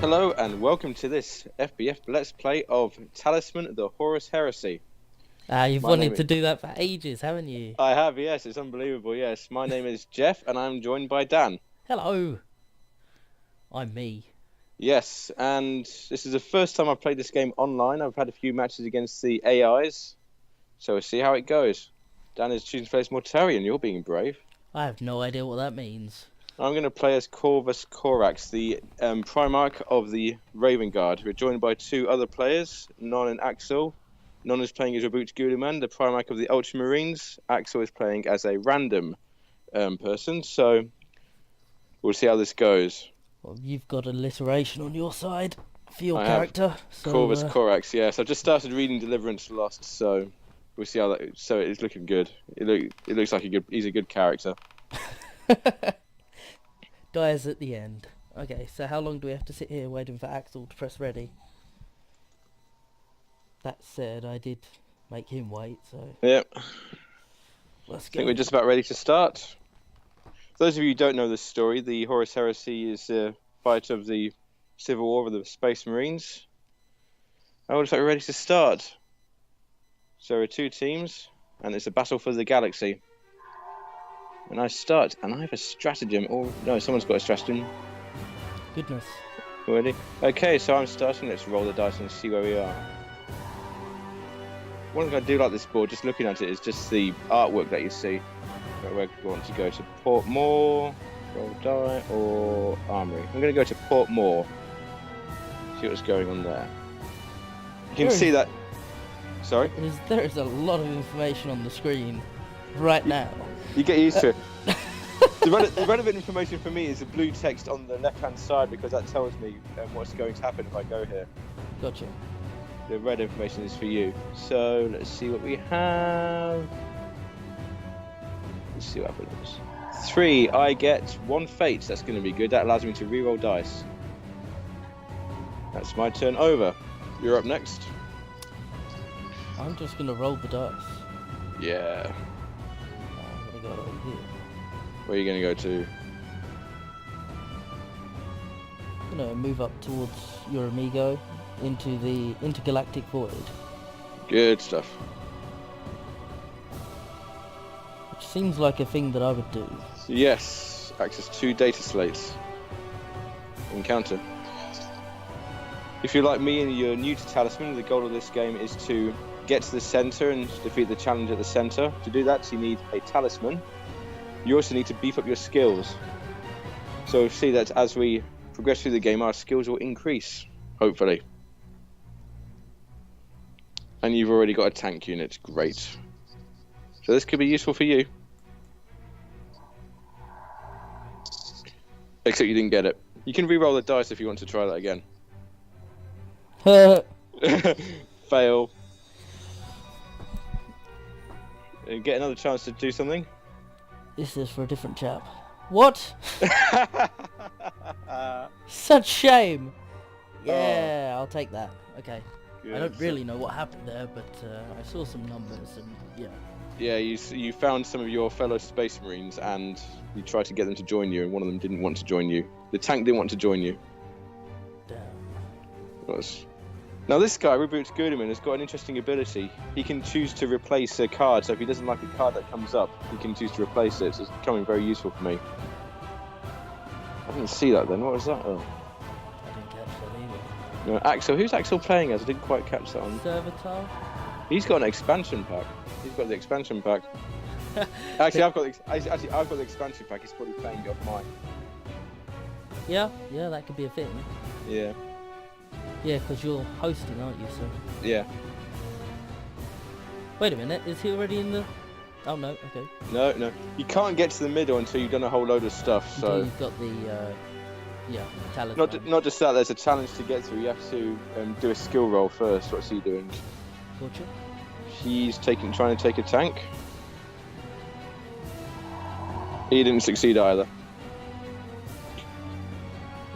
Hello and welcome to this FBF Let's Play of Talisman, the Horus Heresy. You've wanted to do that for ages, haven't you? I have, yes, it's unbelievable, yes. My name is Geoff and I'm joined by Dan. Hello! I'm me. Yes, and this is the first time I've played this game online. I've had a few matches against the AIs, so we'll see how it goes. Dan is choosing to play as Mortarion, you're being brave. I have no idea what that means. I'm going to play as Corvus Corax, the Primarch of the Raven Guard. We're joined by two other players, Non and Axel. Non is playing as Reboot Guliman, the Primarch of the Ultramarines. Axel is playing as a random person, so we'll see how this goes. Well, you've got alliteration on your side for your character. So, Corvus Corax, yes. I've just started reading Deliverance Lost, so we'll see how that... So it's looking good. It looks like he's a good character. Dies at the end. Okay, so how long do we have to sit here waiting for Axel to press ready? That said, I did make him wait, so... Yep. Let's go. I think we're just about ready to start. For those of you who don't know this story, the Horus Heresy is a fight of the Civil War of the Space Marines. It looks like we're ready to start. So there are two teams, and it's a battle for the galaxy. And I start, and I have a stratagem. Oh, no, someone's got a stratagem. Goodness. Already? Okay, so I'm starting. Let's roll the dice and see where we are. One thing I do like this board, just looking at it, is just the artwork that you see. Where do you want to go? To Port Moor, roll die, or Armory? I'm going to go to Port Moor. See what's going on there. You can see that... Sorry? There is a lot of information on the screen right now. You get used to it. The relevant information for me is the blue text on the left-hand side, because that tells me what's going to happen if I go here. Gotcha. The red information is for you. So let's see what we have. Let's see what happens. 3, I get 1 fate. That's going to be good. That allows me to reroll dice. That's my turn over. You're up next. I'm just going to roll the dice. Yeah. I'm going to go over here. Where are you going to go to? I'm going to move up towards your amigo into the intergalactic void. Good stuff. Which seems like a thing that I would do. Yes. Access 2 data slates. Encounter. If you're like me and you're new to Talisman, the goal of this game is to get to the center and defeat the challenge at the center. To do that, you need a talisman. You also need to beef up your skills. So see that as we progress through the game, our skills will increase, hopefully. And you've already got a tank unit. Great. So this could be useful for you. Except you didn't get it. You can re-roll the dice if you want to try that again. Fail. And get another chance to do something. This is for a different chap. What? Such shame. Yeah, I'll take that. Okay. Good. I don't really know what happened there, but I saw some numbers and yeah. Yeah, you found some of your fellow Space Marines and you tried to get them to join you, and one of them didn't want to join you. The tank didn't want to join you. Damn. Now this guy, Reboot Guliman, has got an interesting ability. He can choose to replace a card, so if he doesn't like a card that comes up, he can choose to replace it. So it's becoming very useful for me. I didn't see that then. What was that? Oh. I didn't catch that either. No, Axel. Who's Axel playing as? I didn't quite catch that one. Servitor? He's got an expansion pack. He's got the expansion pack. Actually, I've got the expansion pack. He's probably playing off mine. Yeah, that could be a thing. Yeah. Yeah, because you're hosting, aren't you, sir? Yeah. Wait a minute, is he already in the... Oh, no, okay. No. You can't get to the middle until you've done a whole load of stuff, so... Until you've got the, Talisman. Not just that, there's a challenge to get through. You have to do a skill roll first. What's he doing? Gotcha. He's trying to take a tank. He didn't succeed either.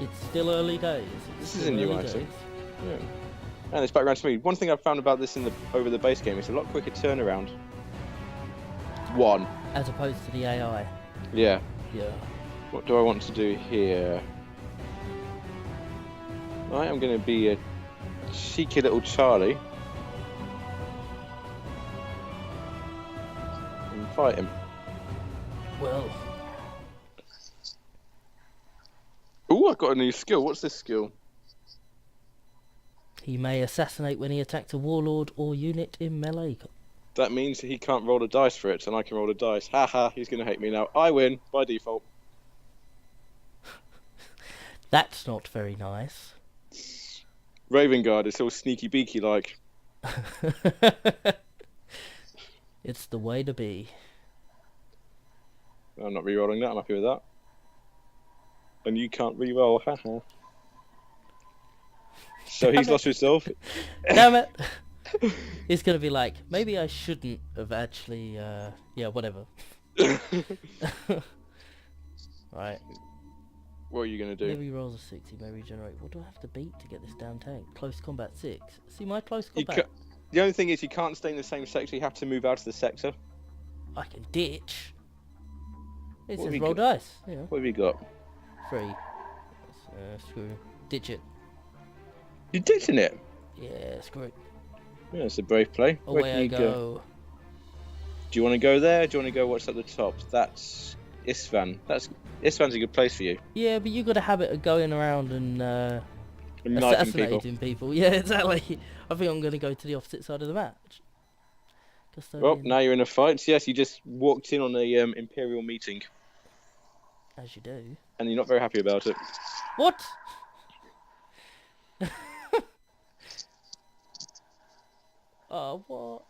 It's still early days. This is a new item. Yeah. And it's back around to me. One thing I've found about this over the base game is a lot quicker turnaround. 1. As opposed to the AI. Yeah. Yeah. What do I want to do here? I am going to be a cheeky little Charlie and fight him. Well. Ooh, I've got a new skill. What's this skill? He may assassinate when he attacks a warlord or unit in melee. That means he can't roll a dice for it, and I can roll a dice. Haha, he's going to hate me now. I win by default. That's not very nice. Raven Guard, it's all sneaky beaky like. It's the way to be. I'm not re-rolling that, I'm happy with that. And you can't re-roll, haha. So he's lost himself. Damn it! He's gonna be like, maybe I shouldn't have actually, yeah, whatever. Right. What are you gonna do? Maybe he rolls a 6, he may regenerate. What do I have to beat to get this down tank? Close combat 6. See my close combat? The only thing is you can't stay in the same sector, you have to move out of the sector. I can ditch. It What says have roll you dice. You know. What have you got? 3. Screw. Ditch it. You're ditching it? Yeah, screw it. Yeah, it's a brave play. Where Away can I you go. Do you want to go there? Do you want to go what's at the top? That's Isfahan. Isfahan's a good place for you. Yeah, but you got a habit of going around and Knifing assassinating people. Yeah, exactly. I think I'm going to go to the opposite side of the match. Well, now you're in a fight. Yes, you just walked in on a Imperial meeting. As you do. And you're not very happy about it. What? Oh, what?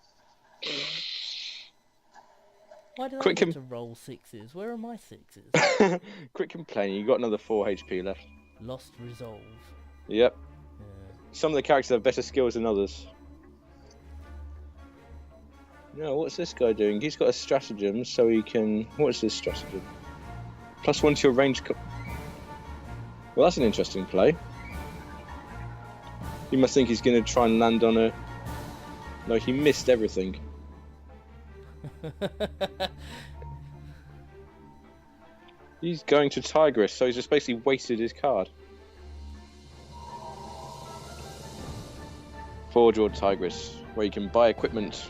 Why did I get to roll 6s? Where are my 6s? Quick complaining, you got another 4 HP left. Lost resolve. Yep. Yeah. Some of the characters have better skills than others. No, what's this guy doing? He's got a stratagem, so he can... What's his stratagem? +1 to your range... Well, that's an interesting play. You must think he's going to try and land on a... No, he missed everything. He's going to Tigris, so he's just basically wasted his card. Forge or Tigris, where you can buy equipment.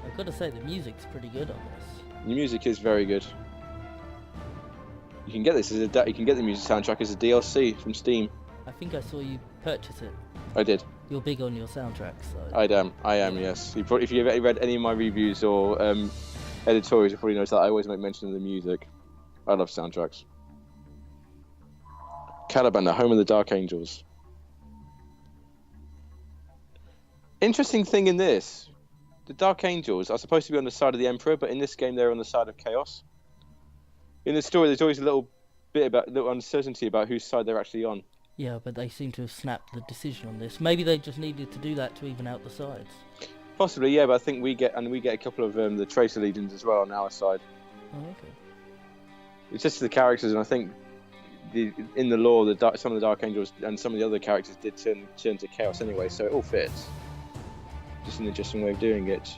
I've got to say, the music's pretty good on this. The music is very good. You can get this as a you can get the music soundtrack as a DLC from Steam. I think I saw you purchase it. I did. You're big on your soundtracks, so... I am, yes. If you've read any of my reviews or editorials, you probably notice that I always make mention of the music. I love soundtracks. Caliban, the home of the Dark Angels. Interesting thing in this, the Dark Angels are supposed to be on the side of the Emperor, but in this game they're on the side of Chaos. In the story, there's always a little uncertainty about whose side they're actually on. Yeah, but they seem to have snapped the decision on this. Maybe they just needed to do that to even out the sides. Possibly, yeah, but I think we get a couple of the Tracer Legions as well on our side. Oh, okay. It's just the characters, and I think in the lore, some of the Dark Angels and some of the other characters did turn to Chaos anyway, so it all fits. Just an interesting way of doing it.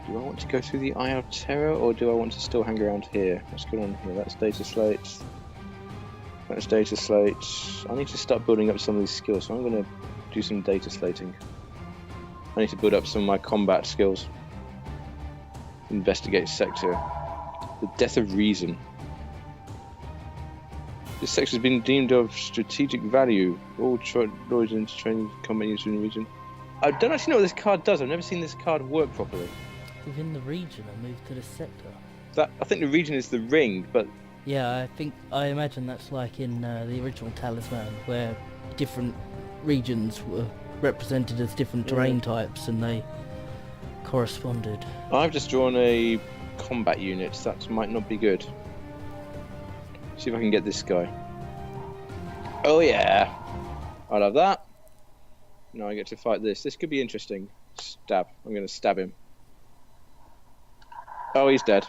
Do I want to go through the Eye of Terror, or do I want to still hang around here? What's going on here? That's data slate. That's data slate. I need to start building up some of these skills, so I'm going to do some data slating. I need to build up some of my combat skills. Investigate sector. The Death of Reason. This sector has been deemed of strategic value. All droids into training combat units in the region. I don't actually know what this card does. I've never seen this card work properly. Within the region, I moved to the sector. I think the region is the ring, but... Yeah, I imagine that's like in the original Talisman, where different regions were represented as different terrain types, and they corresponded. I've just drawn a combat unit. That might not be good. See if I can get this guy. Oh yeah, I love that. Now I get to fight this. This could be interesting. Stab. I'm going to stab him. Oh, he's dead.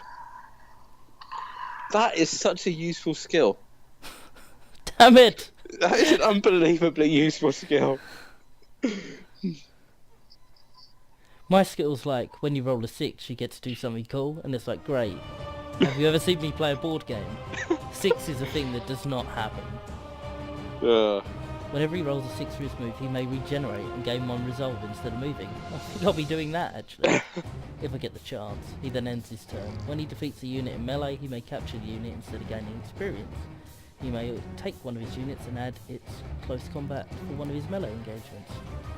That is such a useful skill. Damn it! That is an unbelievably useful skill. My skill's like, when you roll a 6, you get to do something cool, and it's like, great. Have you ever seen me play a board game? 6 is a thing that does not happen. Whenever he rolls a 6 for his move, he may regenerate and gain 1 resolve instead of moving. I think I'll be doing that, actually, if I get the chance. He then ends his turn. When he defeats a unit in melee, he may capture the unit instead of gaining experience. He may take one of his units and add its close combat for one of his melee engagements.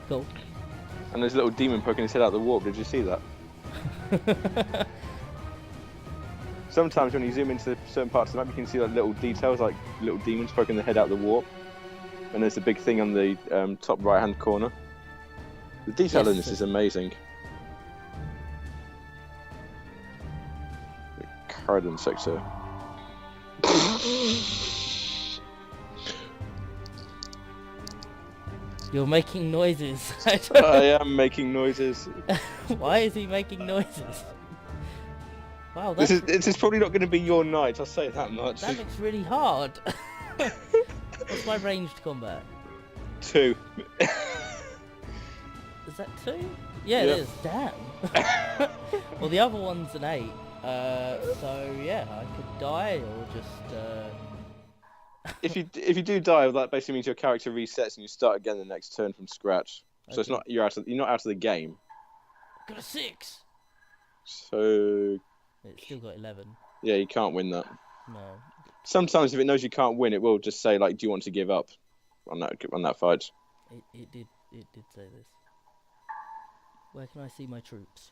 Cool. And there's a little demon poking his head out of the warp. Did you see that? Sometimes when you zoom into certain parts of the map, you can see like little details, like little demons poking their head out of the warp. And there's a big thing on the top right-hand corner. The detail in this is amazing. The Carden sector. You're making noises. I am making noises. Why is he making noises? Wow, this is probably not going to be your night, I'll say that much. That looks really hard. What's my ranged combat? 2. Is that 2? Yeah, yep. It is. Damn. Well, the other one's an 8. So yeah, I could die or just. If you do die, that basically means your character resets and you start again the next turn from scratch. So okay. It's not you're not out of the game. Got a 6. So. It's still got 11. Yeah, you can't win that. No. Sometimes if it knows you can't win, it will just say like, "Do you want to give up on that fight?" It did say this. Where can I see my troops?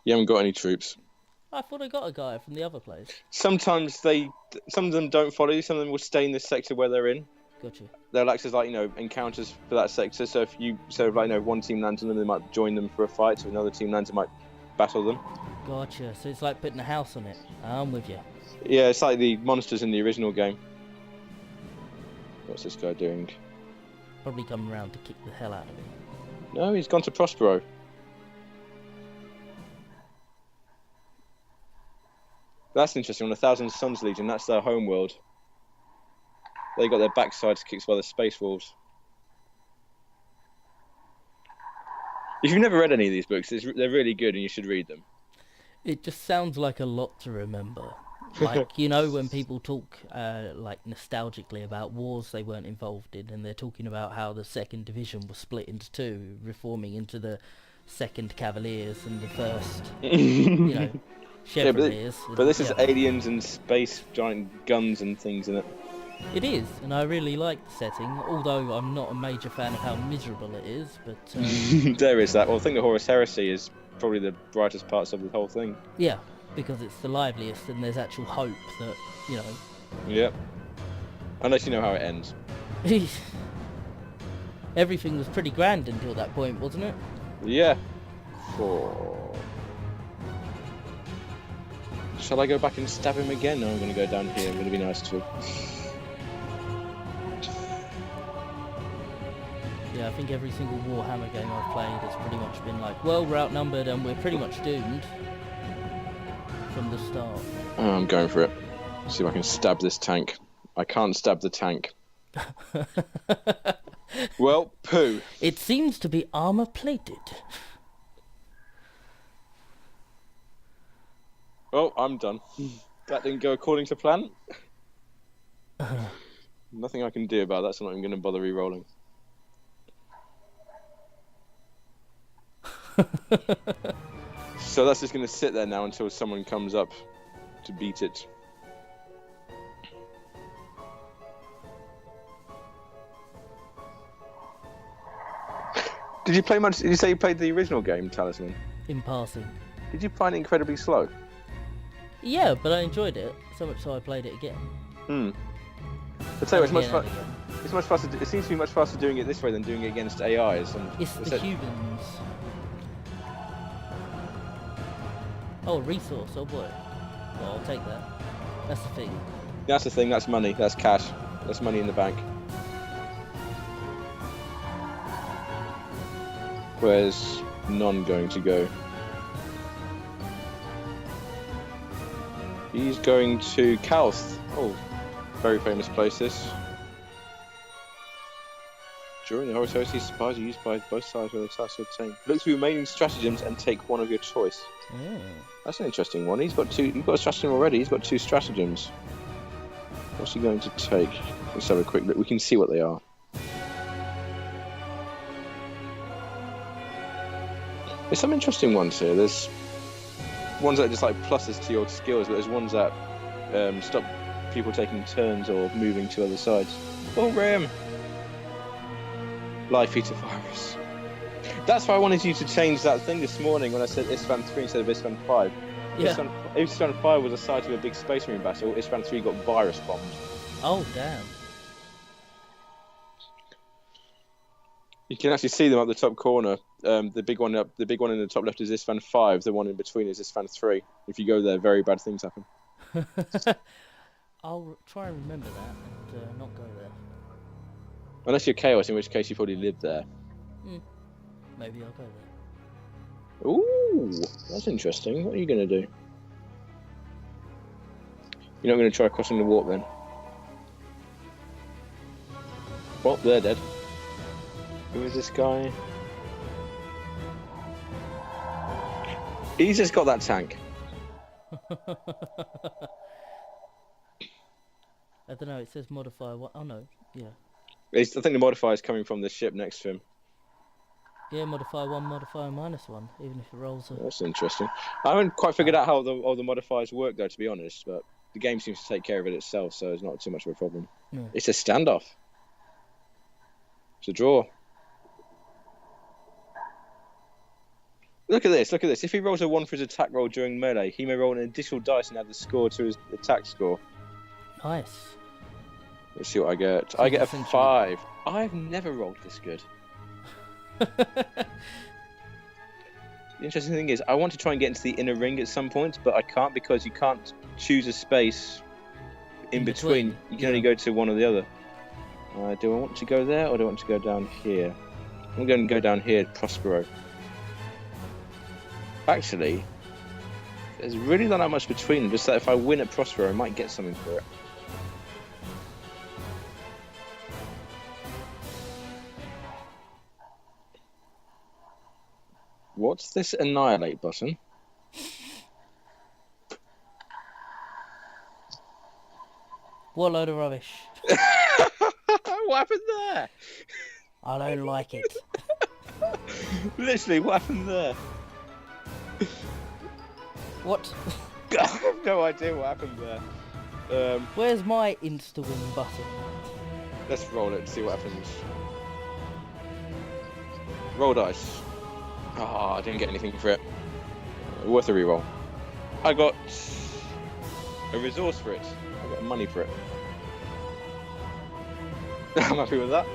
You haven't got any troops. I thought I got a guy from the other place. Sometimes some of them don't follow you. Some of them will stay in this sector where they're in. Gotcha. They'll act as like encounters for that sector. So if one team lands on them, they might join them for a fight. So another team lands, they might battle them. Gotcha. So it's like putting a house on it. I'm with you. Yeah, it's like the monsters in the original game. What's this guy doing? Probably coming around to kick the hell out of me. No, he's gone to Prospero. That's interesting. On the Thousand Suns Legion, that's their home world. They got their backsides kicked by the Space Wolves. If you've never read any of these books, they're really good and you should read them. It just sounds like a lot to remember. Like, when people talk like nostalgically about wars they weren't involved in, and they're talking about how the 2nd Division was split into 2, reforming into the 2nd Cavaliers and the 1st, Chevaliers. Yeah, but this is aliens and space giant guns and things in it. It is, and I really like the setting, although I'm not a major fan of how miserable it is, but... There is that. Well, I think the Horus Heresy is probably the brightest parts of the whole thing. Yeah, because it's the liveliest and there's actual hope that, Yep. Unless you know how it ends. Everything was pretty grand until that point, wasn't it? Yeah. Shall I go back and stab him again? No, I'm going to go down here. I'm going to be nice to him. Yeah, I think every single Warhammer game I've played has pretty much been like, well, we're outnumbered and we're pretty much doomed from the start. Oh, I'm going for it. See if I can stab this tank. I can't stab the tank. Well, poo. It seems to be armor plated. Oh, I'm done. That didn't go according to plan. Nothing I can do about that, so I'm not even going to bother re-rolling. So that's just going to sit there now until someone comes up to beat it. Did you play much? Did you say you played the original game, Talisman? In passing. Did you find it incredibly slow? Yeah, but I enjoyed it so much so I played it again. I'd say it's much faster. It's much faster. It seems to be much faster doing it this way than doing it against AIs. And it's the humans. Oh, resource. Oh boy. Well, I'll take that. That's the thing. That's the thing. That's money. That's cash. That's money in the bank. Where's none going to go? He's going to Calth. Oh, very famous place this. During the Horus Heresy, supplies are used by both sides of the task to obtain. Look through remaining stratagems and take one of your choice. That's an interesting one. You've got a stratagem already. He's got 2 stratagems. What's he going to take? Let's have a quick look. We can see what they are. There's some interesting ones here. There's ones that are just like pluses to your skills, but there's ones that stop people taking turns or moving to other sides. Oh, Ram! Life Eater Virus. That's why I wanted you to change that thing this morning when I said Isfan 3 instead of Isfan 5. Yeah. Isfan 5 was a site of a big Space Marine battle. Isfan 3 got virus bombed. Oh, damn. You can actually see them up the top corner. The big one in the top left is Isfan 5. The one in between is Isfan 3. If you go there, very bad things happen. I'll try and remember that and not go there. Unless you're Chaos, in which case you probably live there. Maybe I'll go there. Ooh, that's interesting. What are you going to do? You're not going to try crossing the warp then? Well, they're dead. Who is this guy? He's just got that tank. I don't know, it says modify what? Oh no, yeah. I think the modifier is coming from the ship next to him. Yeah, modifier 1, modifier -1, even if it rolls a... That's interesting. I haven't quite figured out how all the modifiers work though, to be honest, but the game seems to take care of it itself, so it's not too much of a problem. Yeah. It's a standoff. It's a draw. Look at this, look at this. If he rolls a 1 for his attack roll during melee, he may roll an additional dice and add the score to his attack score. Nice. Let's see what I get. I get a 5. I've never rolled this good. The interesting thing is, I want to try and get into the inner ring at some point, but I can't because you can't choose a space in between. You can only go to one or the other. Do I want to go there or do I want to go down here? I'm going to go down here, Prospero. Actually, there's really not that much between them, just that if I win at Prospero, I might get something for it. What's this annihilate button? What a load of rubbish. What happened there? I don't like it. Literally, what happened there? What? I have no idea what happened there. Where's my insta-win button? Let's roll it and see what happens. Roll dice. Oh, I didn't get anything for it. Worth a reroll. I got a resource for it. I got money for it. I'm happy with that.